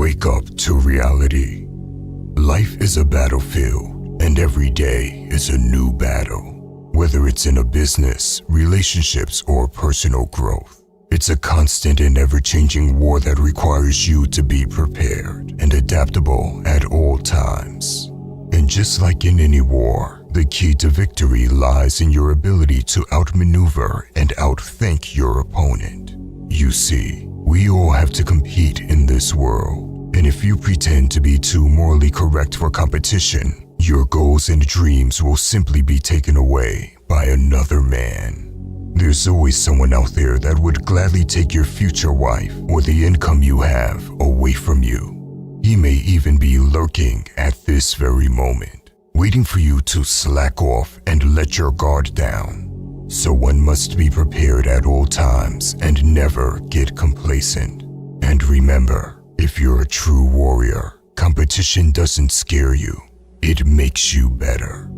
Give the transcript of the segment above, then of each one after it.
Wake up to reality. Life is a battlefield, and every day is a new battle. Whether it's in a business, relationships, or personal growth, it's a constant and ever-changing war that requires you to be prepared and adaptable at all times. And just like in any war, the key to victory lies in your ability to outmaneuver and outthink your opponent. You see, we all have to compete in this world, and if you pretend to be too morally correct for competition, your goals and dreams will simply be taken away by another man. There's always someone out there that would gladly take your future wife or the income you have away from you. He may even be lurking at this very moment, waiting for you to slack off and let your guard down. So one must be prepared at all times and never get complacent. And remember, if you're a true warrior, competition doesn't scare you. It makes you better.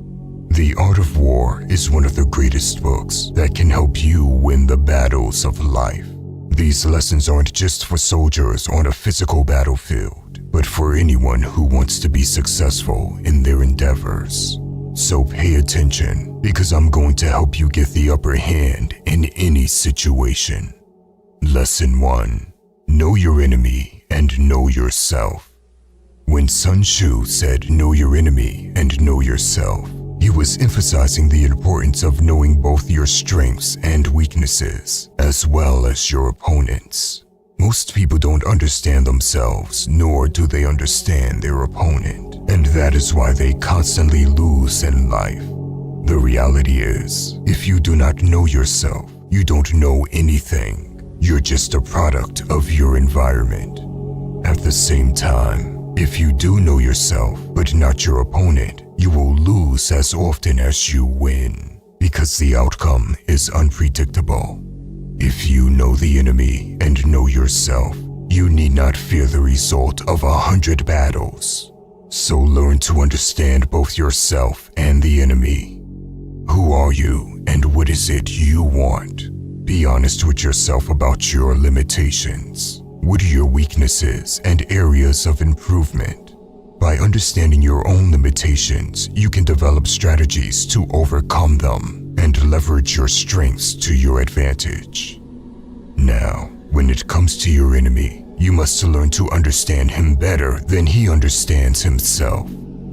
The Art of War is one of the greatest books that can help you win the battles of life. These lessons aren't just for soldiers on a physical battlefield, but for anyone who wants to be successful in their endeavors. So pay attention, because I'm going to help you get the upper hand in any situation. Lesson 1. Know your enemy and know yourself. When Sun Tzu said, "Know your enemy and know yourself," he was emphasizing the importance of knowing both your strengths and weaknesses, as well as your opponents. Most people don't understand themselves, nor do they understand their opponent, and that is why they constantly lose in life. The reality is, if you do not know yourself, you don't know anything. You're just a product of your environment. At the same time, if you do know yourself, but not your opponent, you will lose as often as you win, because the outcome is unpredictable. If you know the enemy and know yourself, you need not fear the result of 100 battles. So learn to understand both yourself and the enemy. Who are you and what is it you want? Be honest with yourself about your limitations. What are your weaknesses and areas of improvement? By understanding your own limitations, you can develop strategies to overcome them and leverage your strengths to your advantage. Now, when it comes to your enemy, you must learn to understand him better than he understands himself.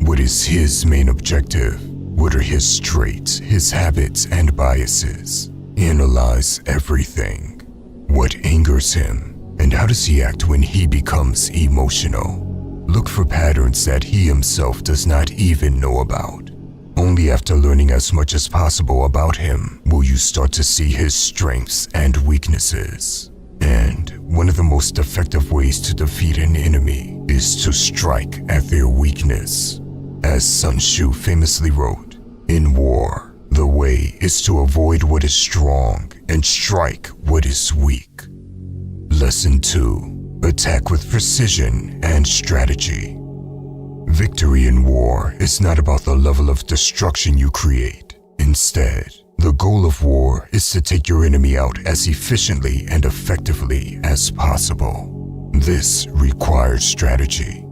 What is his main objective? What are his traits, his habits, and biases? Analyze everything. What angers him? And how does he act when he becomes emotional? Look for patterns that he himself does not even know about. Only after learning as much as possible about him will you start to see his strengths and weaknesses. And one of the most effective ways to defeat an enemy is to strike at their weakness. As Sun Tzu famously wrote, "In war, the way is to avoid what is strong and strike what is weak." Lesson 2. Attack with precision and strategy. Victory in war is not about the level of destruction you create. Instead, the goal of war is to take your enemy out as efficiently and effectively as possible. This requires strategy.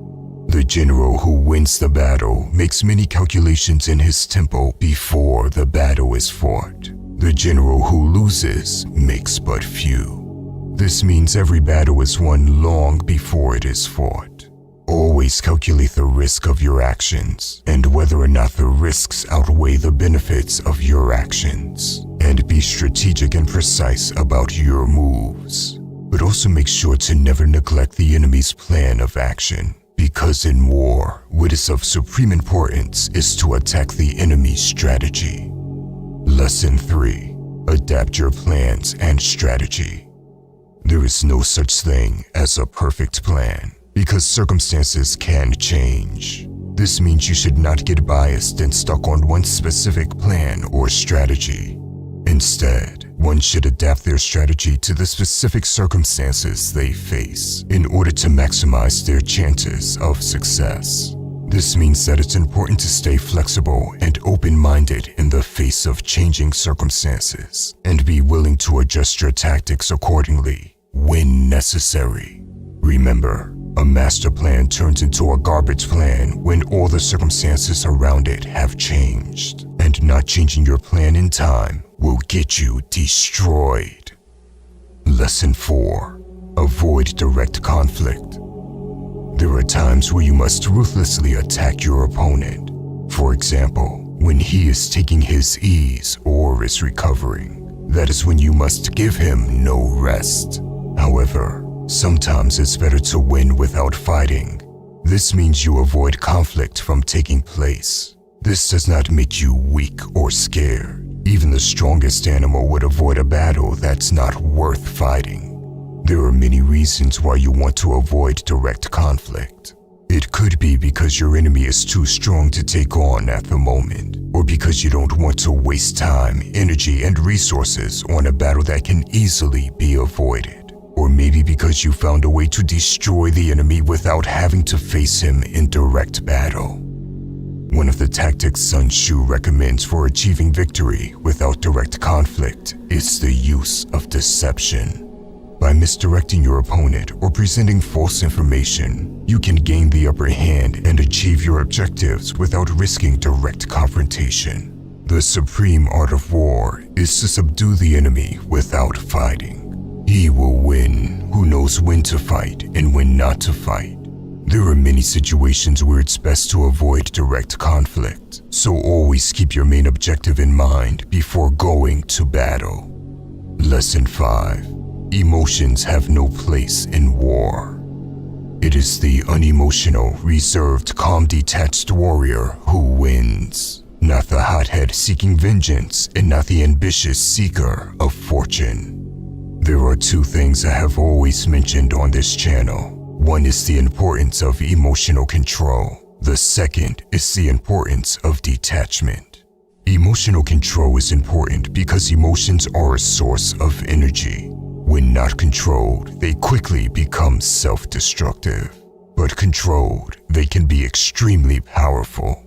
The general who wins the battle makes many calculations in his tempo before the battle is fought. The general who loses makes but few. This means every battle is won long before it is fought. Always calculate the risk of your actions and whether or not the risks outweigh the benefits of your actions. And be strategic and precise about your moves. But also make sure to never neglect the enemy's plan of action, because in war, what is of supreme importance is to attack the enemy's strategy. Lesson 3. Adapt your plans and strategy. There is no such thing as a perfect plan, because circumstances can change. This means you should not get biased and stuck on one specific plan or strategy. Instead, one should adapt their strategy to the specific circumstances they face in order to maximize their chances of success. This means that it's important to stay flexible and open-minded in the face of changing circumstances, and be willing to adjust your tactics accordingly when necessary. Remember, A master plan turns into a garbage plan when all the circumstances around it have changed, and not changing your plan in time will get you destroyed. Lesson 4. Avoid direct conflict. There are times where you must ruthlessly attack your opponent. For example, when he is taking his ease or is recovering. That is when you must give him no rest. However, sometimes it's better to win without fighting. This means you avoid conflict from taking place. This does not make you weak or scared. Even the strongest animal would avoid a battle that's not worth fighting. There are many reasons why you want to avoid direct conflict. It could be because your enemy is too strong to take on at the moment, or because you don't want to waste time, energy, and resources on a battle that can easily be avoided. Or maybe because you found a way to destroy the enemy without having to face him in direct battle. One of the tactics Sun Tzu recommends for achieving victory without direct conflict is the use of deception. By misdirecting your opponent or presenting false information, you can gain the upper hand and achieve your objectives without risking direct confrontation. The supreme art of war is to subdue the enemy without fighting. He will win who knows when to fight and when not to fight. There are many situations where it's best to avoid direct conflict, so always keep your main objective in mind before going to battle. Lesson 5. Emotions have no place in war. It is the unemotional, reserved, calm, detached warrior who wins, not the hothead seeking vengeance and not the ambitious seeker of fortune. There are two things I have always mentioned on this channel. One is the importance of emotional control. The second is the importance of detachment. Emotional control is important because emotions are a source of energy. When not controlled, they quickly become self-destructive. But controlled, they can be extremely powerful.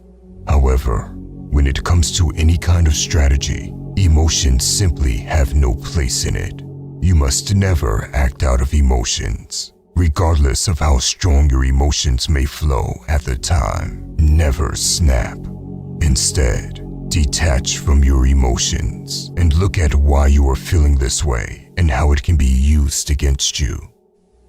However, when it comes to any kind of strategy, emotions simply have no place in it. You must never act out of emotions. Regardless of how strong your emotions may flow at the time, never snap. Instead, detach from your emotions and look at why you are feeling this way and how it can be used against you.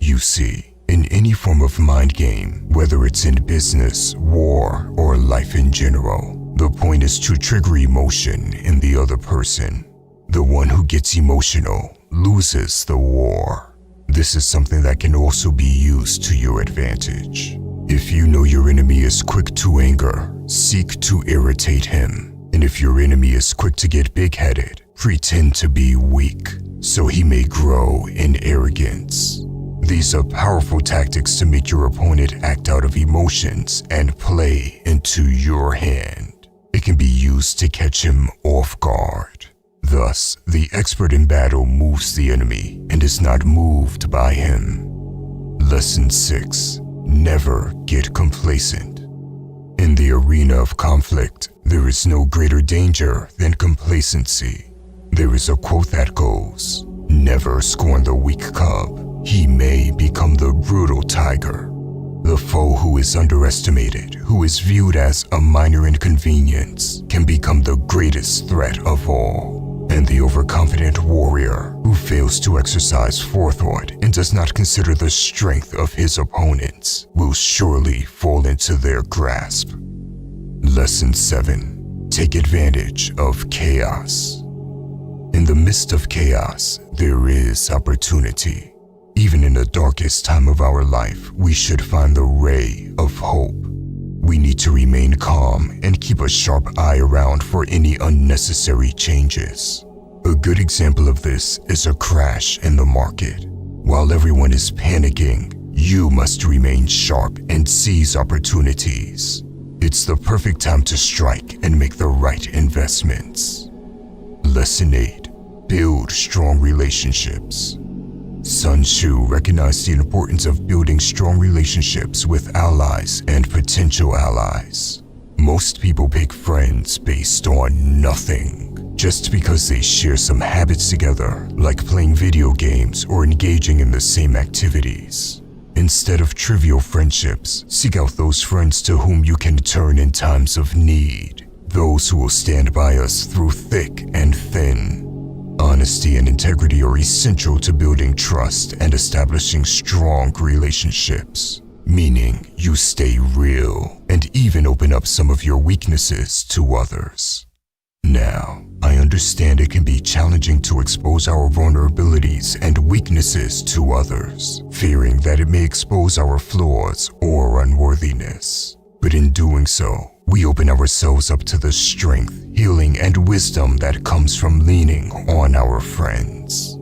You see, in any form of mind game, whether it's in business, war, or life in general, the point is to trigger emotion in the other person. The one who gets emotional loses the war. This is something that can also be used to your advantage. If you know your enemy is quick to anger, seek to irritate him. And if your enemy is quick to get big-headed, pretend to be weak, so he may grow in arrogance. These are powerful tactics to make your opponent act out of emotions and play into your hand. It can be used to catch him off guard. Thus, the expert in battle moves the enemy and is not moved by him. Lesson 6. Never get complacent. In the arena of conflict, there is no greater danger than complacency. There is a quote that goes, "Never scorn the weak cub. He may become the brutal tiger." The foe who is underestimated, who is viewed as a minor inconvenience, can become the greatest threat of all. And the overconfident warrior who fails to exercise forethought and does not consider the strength of his opponents will surely fall into their grasp. Lesson 7. Take advantage of chaos. In the midst of chaos, there is opportunity. Even in the darkest time of our life, we should find the ray of hope. We need to remain calm and keep a sharp eye around for any unnecessary changes. A good example of this is a crash in the market. While everyone is panicking, you must remain sharp and seize opportunities. It's the perfect time to strike and make the right investments. Lesson 8. Build strong relationships. Sun Tzu recognized the importance of building strong relationships with allies and potential allies. Most people pick friends based on nothing, just because they share some habits together, like playing video games or engaging in the same activities. Instead of trivial friendships, seek out those friends to whom you can turn in times of need. Those who will stand by us through thick and thin. Honesty and integrity are essential to building trust and establishing strong relationships, meaning you stay real and even open up some of your weaknesses to others. Now, I understand it can be challenging to expose our vulnerabilities and weaknesses to others, fearing that it may expose our flaws or unworthiness. But in doing so, we open ourselves up to the strength, healing, and wisdom that comes from leaning on our friends.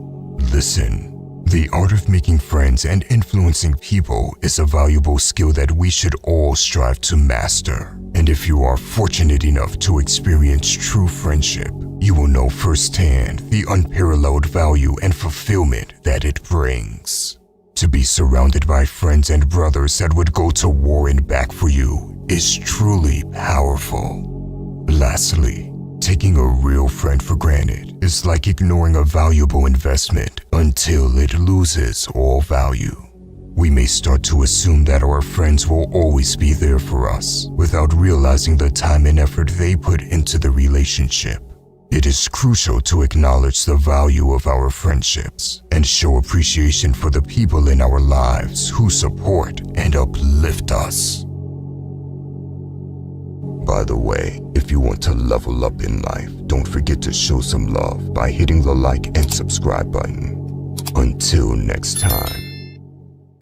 Listen, the art of making friends and influencing people is a valuable skill that we should all strive to master. And if you are fortunate enough to experience true friendship, you will know firsthand the unparalleled value and fulfillment that it brings. To be surrounded by friends and brothers that would go to war and back for you is truly powerful. Lastly, taking a real friend for granted is like ignoring a valuable investment until it loses all value. We may start to assume that our friends will always be there for us without realizing the time and effort they put into the relationship. It is crucial to acknowledge the value of our friendships and show appreciation for the people in our lives who support and uplift us. By the way, if you want to level up in life, don't forget to show some love by hitting the like and subscribe button. Until next time.